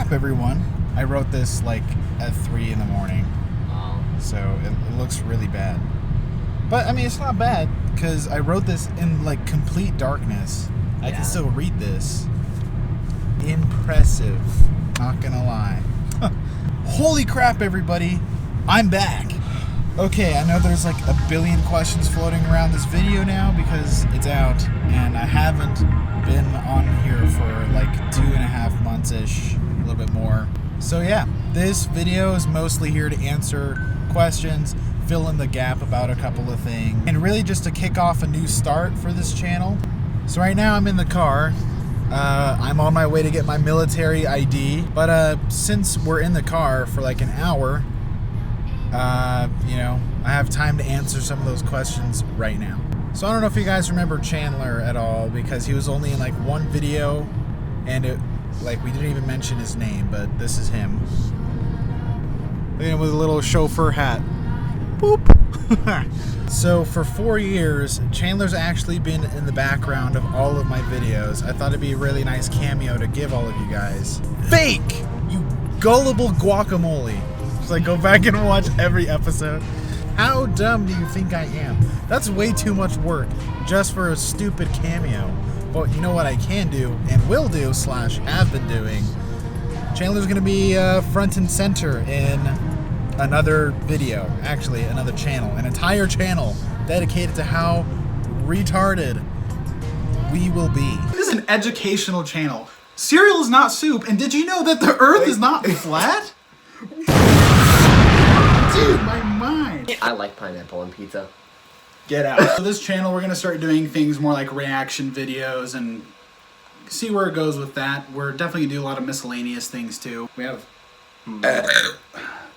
crap, everyone. I wrote this like at 3 in the morning. So it looks really bad. But I mean, it's not bad because I wrote this in like complete darkness. I can still read this. Impressive. Not gonna lie. Holy crap, everybody. I'm back. Okay, I know there's like a billion questions floating around this video now because it's out and I haven't been on here for like 2.5 months-ish, a little bit more. So yeah, this video is mostly here to answer questions, fill in the gap about a couple of things, and really just to kick off a new start for this channel. So right now I'm in the car. I'm on my way to get my military ID, but since we're in the car for like an hour, you know, I have time to answer some of those questions right now. So I don't know if you guys remember Chandler at all, because he was only in like one video, and it, like, we didn't even mention his name, but this is him. Look at him with a little chauffeur hat. Boop. So for 4 years, Chandler's actually been in the background of all of my videos. I thought it'd be a really nice cameo to give all of you guys. Fake! You gullible guacamole. So like, go back and watch every episode. How dumb do you think I am? That's way too much work just for a stupid cameo. But you know what I can do and will do / have been doing? Chandler's gonna be front and center in another video, actually another channel, an entire channel dedicated to how retarded we will be. This is an educational channel. Cereal is not soup, and did you know that the earth is not flat? Dude, my mind. I like pineapple on pizza. Get out. So this channel, we're gonna start doing things more like reaction videos and see where it goes with that. We're definitely gonna do a lot of miscellaneous things too. We have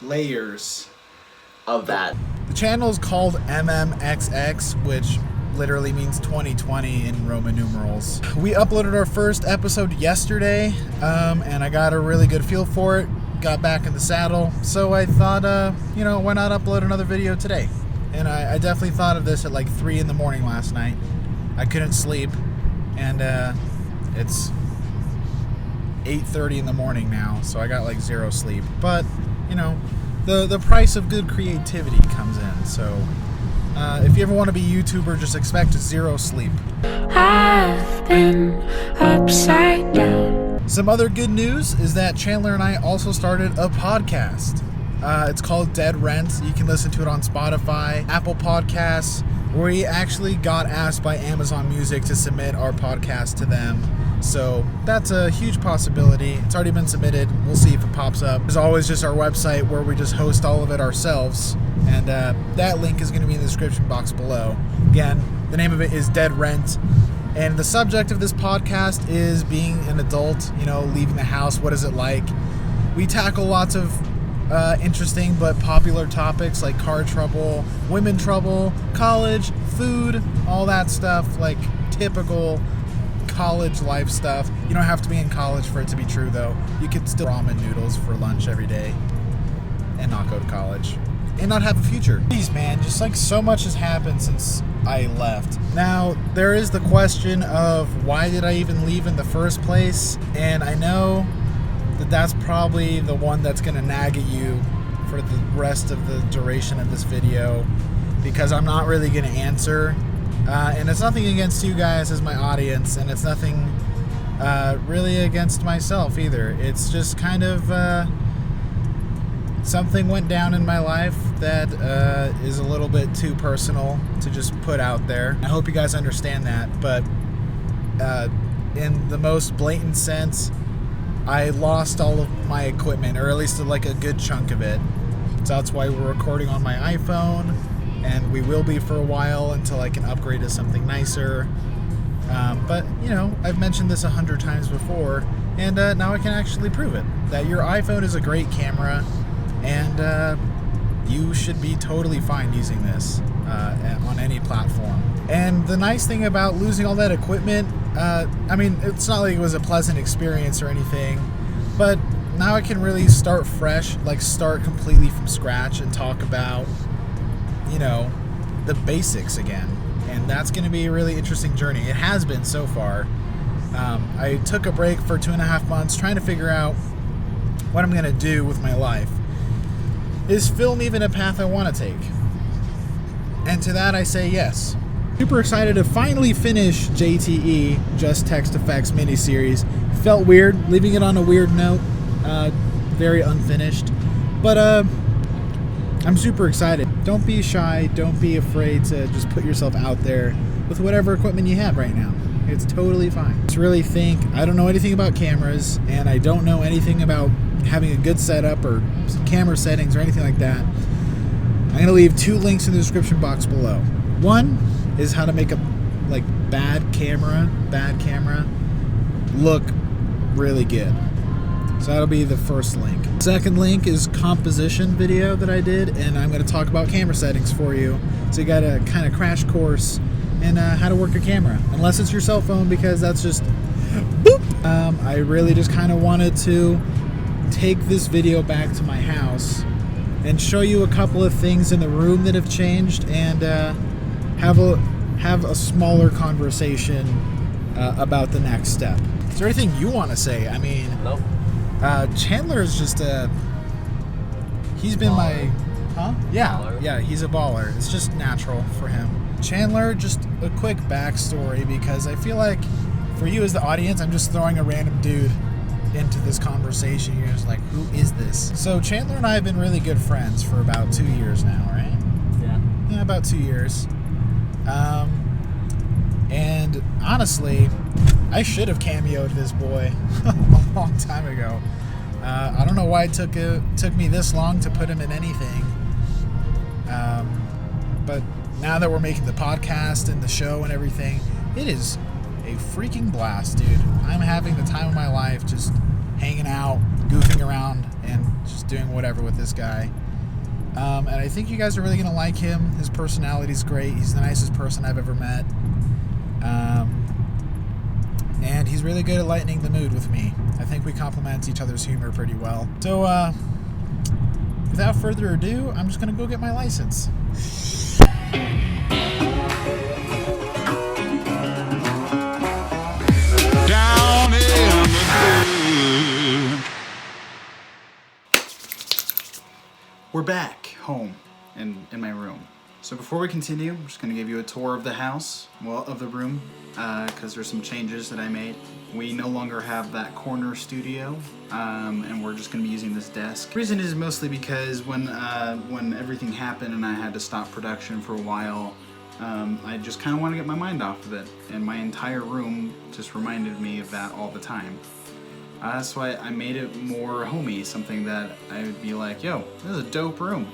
layers of that. The channel is called MMXX, which literally means 2020 in Roman numerals. We uploaded our first episode yesterday, and I got a really good feel for it. Got back in the saddle, so I thought, you know, why not upload another video today? And I definitely thought of this at like 3 in the morning last night. I couldn't sleep, and it's 8:30 in the morning now, so I got like 0 sleep. But you know, the price of good creativity comes in. So if you ever want to be a YouTuber, just expect 0 sleep. I've been upside down. Some other good news is that Chandler and I also started a podcast. It's called Dead Rent. You can listen to it on Spotify, Apple Podcasts. We actually got asked by Amazon Music to submit our podcast to them. So that's a huge possibility. It's already been submitted. We'll see if it pops up. There's always just our website where we just host all of it ourselves. And that link is going to be in the description box below. Again, the name of it is Dead Rent. And the subject of this podcast is being an adult, you know, leaving the house. What is it like? We tackle lots of interesting but popular topics like car trouble, women trouble, college, food, all that stuff, like typical college life stuff. You don't have to be in college for it to be true, though. You could still ramen noodles for lunch every day and not go to college and not have a future. Jeez, man, just like so much has happened since I left. Now, there is the question of why did I even leave in the first place? And I know that that's probably the one that's going to nag at you for the rest of the duration of this video, because I'm not really going to answer. And it's nothing against you guys as my audience, and it's nothing really against myself either. It's just kind of something went down in my life that is a little bit too personal to just put out there. I hope you guys understand that, but in the most blatant sense, I lost all of my equipment, or at least like a good chunk of it. So that's why we're recording on my iPhone, and we will be for a while until I can upgrade to something nicer. But, you know, I've mentioned this 100 times before, and now I can actually prove it. That your iPhone is a great camera, and you should be totally fine using this on any platform. And the nice thing about losing all that equipment, I mean, it's not like it was a pleasant experience or anything, but now I can really start fresh, like start completely from scratch and talk about, you know, the basics again. And that's going to be a really interesting journey. It has been so far. I took a break for 2.5 months trying to figure out what I'm gonna do with my life is film even a path I want to take. And to that I say yes. Super excited to finally finish JTE, Just Text Effects miniseries. Felt weird leaving it on a weird note, very unfinished, but I'm super excited. Don't be shy, don't be afraid to just put yourself out there with whatever equipment you have right now. It's totally fine. Just really think, I don't know anything about cameras, and I don't know anything about having a good setup or camera settings or anything like that. I'm going to leave 2 links in the description box below. One is how to make a bad camera look really good. So that'll be the first link. Second link is composition video that I did, and I'm going to talk about camera settings for you. So you got a kind of crash course in how to work a camera, unless it's your cell phone, because that's just boop. I really just kind of wanted to take this video back to my house and show you a couple of things in the room that have changed, and have a smaller conversation about the next step. Is there anything you want to say? I mean, Nope. Chandler is just he's been Baller. Yeah, he's a baller. It's just natural for him. Chandler, just a quick backstory, because I feel like for you as the audience, I'm just throwing a random dude into this conversation. You're just like, who is this? So Chandler and I have been really good friends for about 2 years now, right? Yeah, about 2 years. And honestly, I should have cameoed this boy a long time ago. I don't know why it took me this long to put him in anything. But now that we're making the podcast and the show and everything, it is a freaking blast, dude. I'm having the time of my life, just hanging out, goofing around, and just doing whatever with this guy. And I think you guys are really going to like him. His personality's great. He's the nicest person I've ever met. And he's really good at lightening the mood with me. I think we complement each other's humor pretty well. So, without further ado, I'm just going to go get my license. Down in the dirt. We're back home in my room. So before we continue, I'm just going to give you a tour of the house, well, of the room, because there's some changes that I made. We no longer have that corner studio, and we're just going to be using this desk. The reason is mostly because when everything happened and I had to stop production for a while, I just kind of want to get my mind off of it, and my entire room just reminded me of that all the time. That's why I made it more homey, something that I would be like, yo, this is a dope room.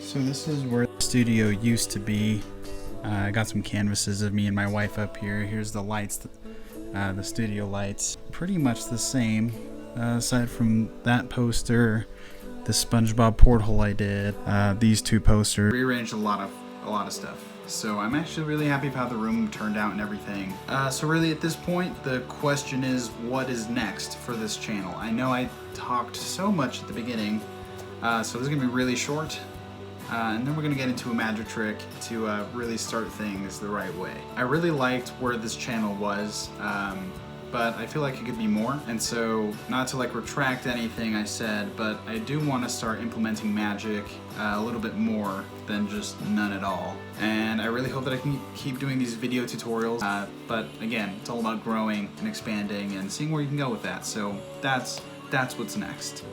So this is where the studio used to be. I got some canvases of me and my wife up here. Here's the lights, the studio lights. Pretty much the same, aside from that poster, the SpongeBob porthole I did, these 2 posters. Rearranged a lot of stuff. So I'm actually really happy with how the room turned out and everything. So really at this point, the question is, what is next for this channel? I know I talked so much at the beginning, so this is gonna be really short. And then we're gonna get into a magic trick to really start things the right way. I really liked where this channel was, but I feel like it could be more. And so, not to retract anything I said, but I do want to start implementing magic a little bit more than just none at all. And I really hope that I can keep doing these video tutorials. But again, it's all about growing and expanding and seeing where you can go with that. So that's what's next.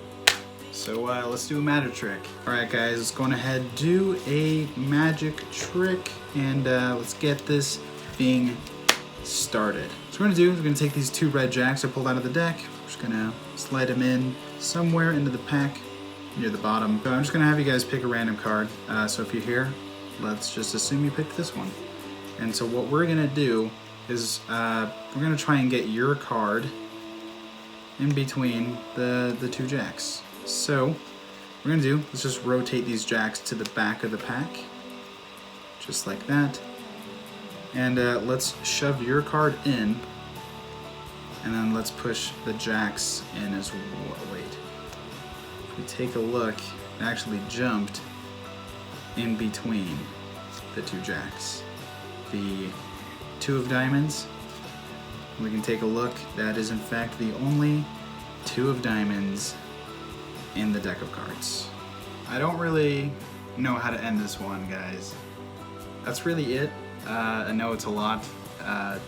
So let's do a magic trick. Alright guys, let's go on ahead, do a magic trick, and let's get this thing started. So what we're going to do is we're going to take these 2 red jacks I pulled out of the deck. We're just going to slide them in somewhere into the pack near the bottom. So I'm just going to have you guys pick a random card. So if you're here, let's just assume you picked this one. And so what we're going to do is we're going to try and get your card in between the 2 jacks. So, what we're going to do, let's just rotate these jacks to the back of the pack, just like that, and let's shove your card in, and then let's push the jacks in as well. Wait, if we take a look, it actually jumped in between the 2 jacks. The 2 of diamonds we can take a look. That is in fact the only 2 of diamonds in the deck of cards. I don't really know how to end this one, guys. That's really it. I know it's a lot,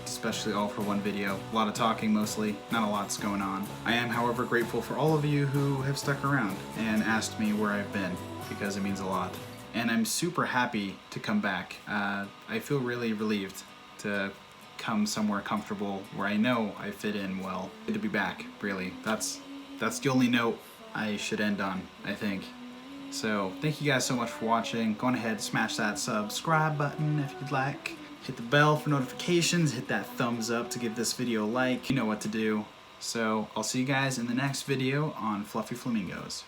especially all for one video. A lot of talking mostly, not a lot's going on. I am, however, grateful for all of you who have stuck around and asked me where I've been, because it means a lot. And I'm super happy to come back. I feel really relieved to come somewhere comfortable where I know I fit in well. Good to be back, really. That's the only note I should end on, I think. So thank you guys so much for watching. Go on ahead, smash that subscribe button if you'd like. Hit the bell for notifications, hit that thumbs up to give this video a like. You know what to do. So I'll see you guys in the next video on Fluffy Flamingos.